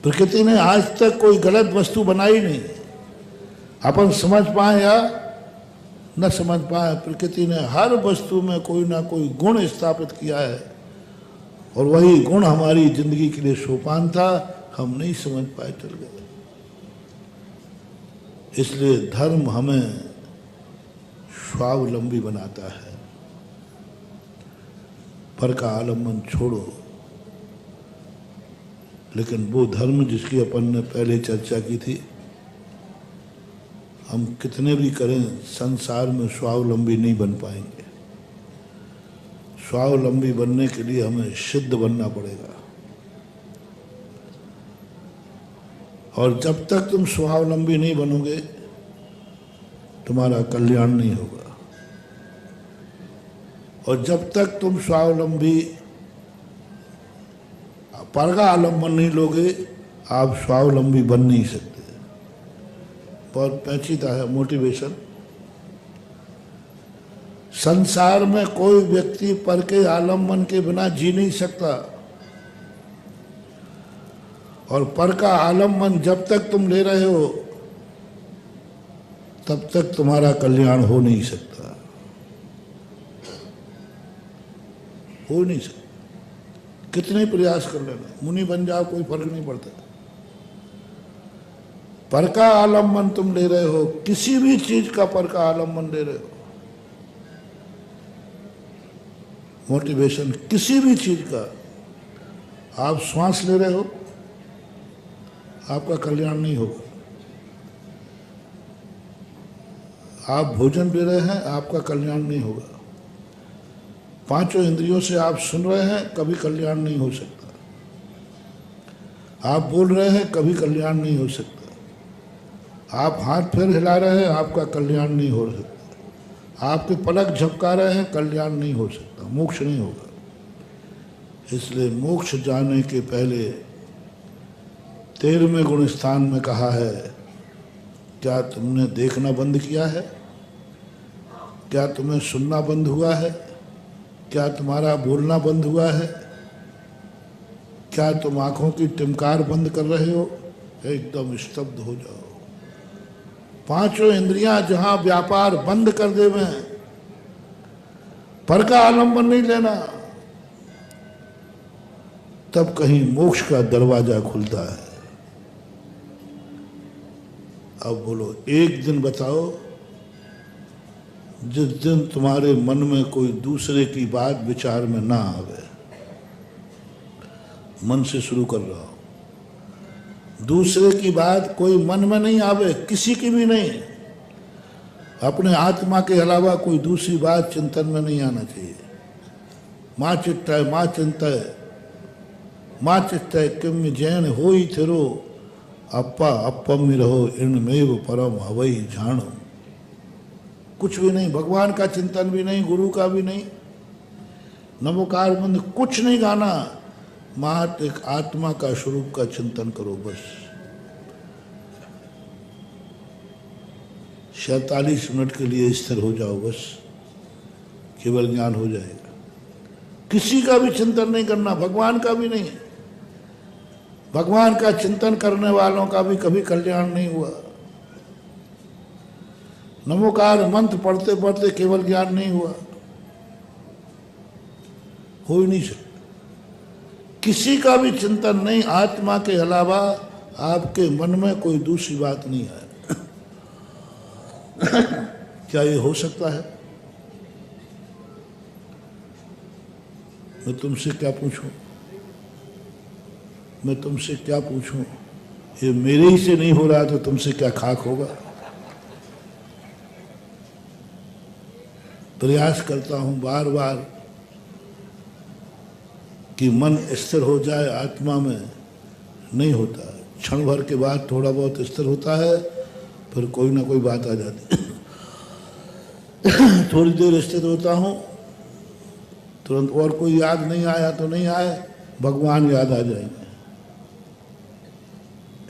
प्रकृति ने आज तक कोई गलत वस्तु बनाई नहीं। अपन समझ पाए या न समझ पाए, प्रकृति ने हर वस्तु में कोई ना कोई गुण स्थापित किया है और वही गुण हमारी जिंदगी के लिए सोपान था। हम नहीं समझ पाए, चल गए। इसलिए धर्म हमें स्वावलंबी बनाता है। पर का आलम्बन छोड़ो। लेकिन वो धर्म जिसकी अपन ने पहले चर्चा की थी, हम कितने भी करें संसार में स्वावलंबी नहीं बन पाएंगे। स्वावलंबी बनने के लिए हमें सिद्ध बनना पड़ेगा। और जब तक तुम स्वावलंबी नहीं बनोगे तुम्हारा कल्याण नहीं होगा। और जब तक तुम स्वावलंबी पर का आलम्बन नहीं लोगे आप स्वावलंबी बन नहीं सकते। बहुत पेचीदा है मोटिवेशन। संसार में कोई व्यक्ति पर के आलम्बन के बिना जी नहीं सकता। और पर का आलम्बन जब तक तुम ले रहे हो तब तक तुम्हारा कल्याण हो नहीं सकता, हो नहीं सकता। कितने प्रयास कर लेना, मुनि बन जाओ, कोई फर्क नहीं पड़ता। पर का आलम्बन तुम ले रहे हो, किसी भी चीज का पर का आलम्बन ले रहे हो, मोटिवेशन किसी भी चीज का। आप श्वास ले रहे हो आपका कल्याण नहीं होगा। आप भोजन ले रहे हैं आपका कल्याण नहीं होगा। पांचों इंद्रियों से आप सुन रहे हैं, कभी कल्याण नहीं हो सकता। आप बोल रहे हैं, कभी कल्याण नहीं हो सकता। आप हाथ पैर हिला रहे हैं, आपका कल्याण नहीं हो सकता। आपके पलक झपका रहे हैं, कल्याण नहीं हो सकता, मोक्ष नहीं होगा। इसलिए मोक्ष जाने के पहले 13वें गुण स्थान में कहा है, क्या तुमने देखना बंद किया है? क्या तुम्हें सुनना बंद हुआ है? क्या तुम्हारा बोलना बंद हुआ है? क्या तुम आंखों की टिमकार बंद कर रहे हो? एकदम स्तब्ध हो जाओ। पांचों इंद्रियां जहां व्यापार बंद कर देवे, पर का आलम्बन नहीं लेना, तब कहीं मोक्ष का दरवाजा खुलता है। अब बोलो, एक दिन बताओ जिस दिन तुम्हारे मन में कोई दूसरे की बात विचार में ना आवे। मन से शुरू कर रहा हूं। दूसरे की बात कोई मन में नहीं आवे, किसी की भी नहीं। अपने आत्मा के अलावा कोई दूसरी बात चिंतन में नहीं आना चाहिए। माँ चित्तय माँ चिंतय माँ चित्तय किम जैन हो ही थिरो अप्पा अपम रहो इनमेव परम हवई जानो। कुछ भी नहीं, भगवान का चिंतन भी नहीं, गुरु का भी नहीं, नमोकार मंद कुछ नहीं गाना। मात्र एक आत्मा का स्वरूप का चिंतन करो बस। 47 मिनट के लिए स्थिर हो जाओ बस, केवल ज्ञान हो जाएगा। किसी का भी चिंतन नहीं करना, भगवान का भी नहीं। भगवान का चिंतन करने वालों का भी कभी कल्याण नहीं हुआ। नमोकार मंत्र पढ़ते पढ़ते केवल ज्ञान नहीं हुआ, हो ही नहीं सकता। किसी का भी चिंतन नहीं, आत्मा के अलावा आपके मन में कोई दूसरी बात नहीं है। क्या ये हो सकता है? मैं तुमसे क्या पूछूं? मैं तुमसे क्या पूछूं? ये मेरे ही से नहीं हो रहा तो तुमसे क्या खाक होगा? प्रयास करता हूं बार बार कि मन स्थिर हो जाए आत्मा में, नहीं होता। क्षण भर के बाद थोड़ा बहुत स्थिर होता है, फिर कोई ना कोई बात आ जाती है। थोड़ी देर स्थिर होता हूं, तुरंत और कोई याद नहीं आया तो नहीं आए, भगवान याद आ जाएंगे।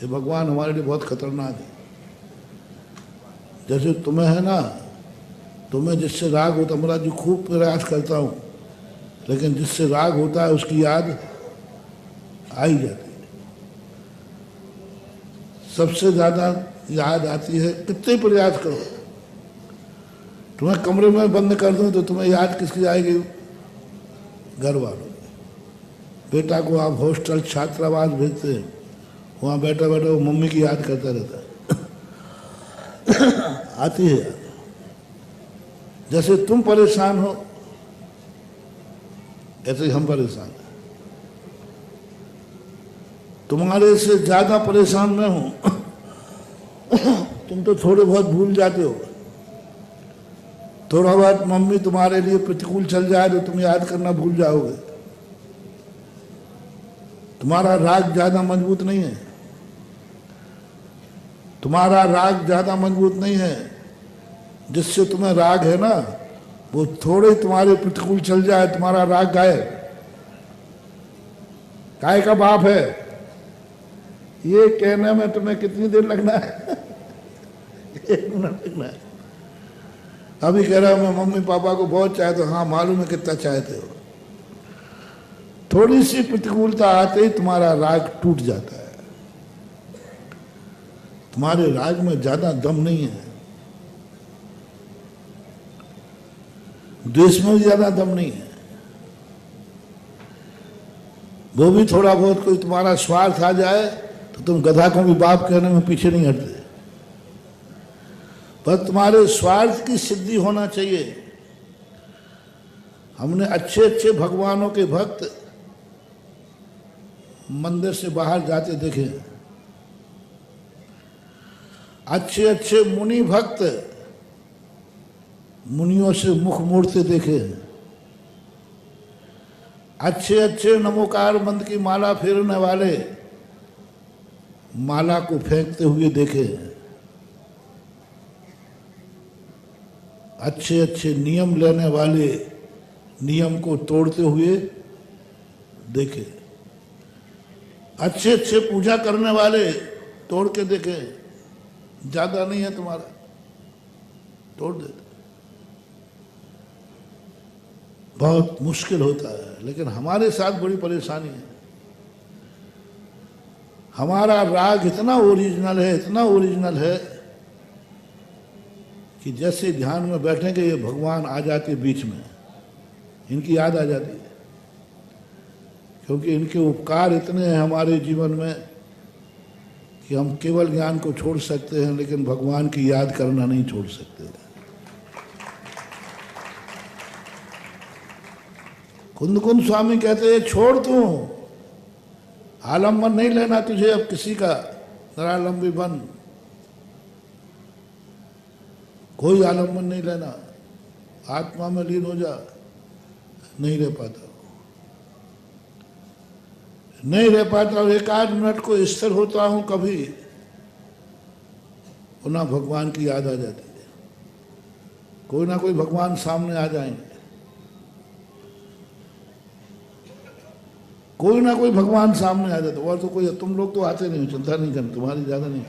ये भगवान हमारे लिए बहुत खतरनाक है। जैसे तुम्हें है ना, तुम्हें जिससे राग होता, मेरा जो खूब प्रयास करता हूँ, लेकिन जिससे राग होता है उसकी याद आ ही जाती है। सबसे ज़्यादा याद आती है। कितने प्रयास करो, तुम्हें कमरे में बंद कर दूं तो तुम्हें याद किसकी आएगी? घर वालों। बेटा को आप हॉस्टल छात्रावास भेजते हैं, वहाँ बैठा बैठा वो मम्मी की याद करता रहता है। आती है याद। जैसे तुम परेशान हो ऐसे ही हम परेशान हैं। तुम्हारे से ज्यादा परेशान मैं हूं। तुम तो थोड़े बहुत भूल जाते हो। थोड़ा बहुत मम्मी तुम्हारे लिए प्रतिकूल चल जाए तो तुम याद करना भूल जाओगे। तुम्हारा राग ज्यादा मजबूत नहीं है। तुम्हारा राग ज्यादा मजबूत नहीं है। जिससे तुम्हें राग है ना, वो थोड़े तुम्हारे प्रतिकूल चल जाए तुम्हारा राग गायब। काय का बाप है, ये कहने में तुम्हें कितनी देर लगना है? 1 मिनट लगना है। अभी कह रहा मैं मम्मी पापा को बहुत चाहते हो। हाँ मालूम है कितना चाहते हो। थोड़ी सी प्रतिकूलता आते ही तुम्हारा राग टूट जाता है। तुम्हारे राग में ज्यादा दम नहीं है, द्वेष में भी ज्यादा दम नहीं है। वो भी थोड़ा बहुत कोई तुम्हारा स्वार्थ आ जाए तो तुम गधा को भी बाप कहने में पीछे नहीं हटते। पर तुम्हारे स्वार्थ की सिद्धि होना चाहिए। हमने अच्छे अच्छे भगवानों के भक्त मंदिर से बाहर जाते देखे। अच्छे अच्छे मुनि भक्त मुनियों से मुख मोड़ते देखे। अच्छे अच्छे नमोकार मंत्र की माला फेरने वाले माला को फेंकते हुए देखे। अच्छे अच्छे नियम लेने वाले नियम को तोड़ते हुए देखे। अच्छे अच्छे पूजा करने वाले तोड़ के देखे। ज्यादा नहीं है तुम्हारा, तोड़ देते। बहुत मुश्किल होता है, लेकिन हमारे साथ बड़ी परेशानी है। हमारा राग इतना ओरिजिनल है, इतना ओरिजिनल है कि जैसे ध्यान में बैठेंगे ये भगवान आ जाते बीच में, इनकी याद आ जाती है। क्योंकि इनके उपकार इतने हैं हमारे जीवन में कि हम केवल ज्ञान को छोड़ सकते हैं, लेकिन भगवान की याद करना नहीं छोड़ सकते। कुंद कुंद स्वामी कहते हैं छोड़ तू, आलम्बन नहीं लेना तुझे अब किसी का, निरालंबी बन। कोई आलम्बन नहीं लेना, आत्मा में लीन हो जा। नहीं रह पाता, नहीं रह पाता। और 1 मिनट को स्थिर होता हूं कभी, पुनः भगवान की याद आ जाती है। कोई ना कोई भगवान सामने आ जाएंगे, कोई ना कोई भगवान सामने आ जाता। और तो कोई, तुम लोग तो आते नहीं हो, चिंता नहीं करना, तुम्हारी ज्यादा नहीं।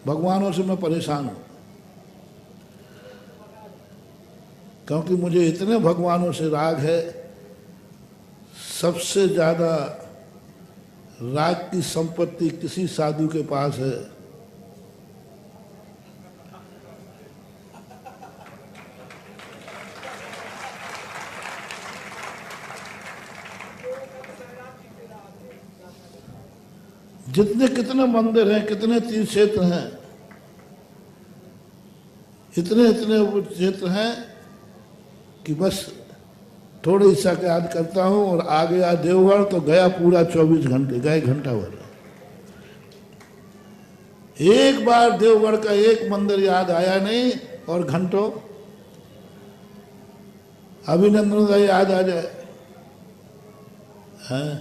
भगवानों से मैं परेशान हूं, क्योंकि मुझे इतने भगवानों से राग है। सबसे ज्यादा राग की संपत्ति किसी साधु के पास है। जितने कितने मंदिर हैं, कितने तीर्थ क्षेत्र हैं, इतने इतने क्षेत्र हैं कि बस थोड़ी सा याद करता हूं और आ गया देवगढ़ तो गया पूरा 24 घंटे, गए घंटा भर। एक बार देवगढ़ का एक मंदिर याद आया नहीं और घंटों। अभिनंदन का याद आ जाए, हैं,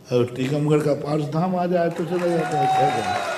और टीकमगढ़ का पार्श धाम आ जाए तो चला जाता है। क्या करें?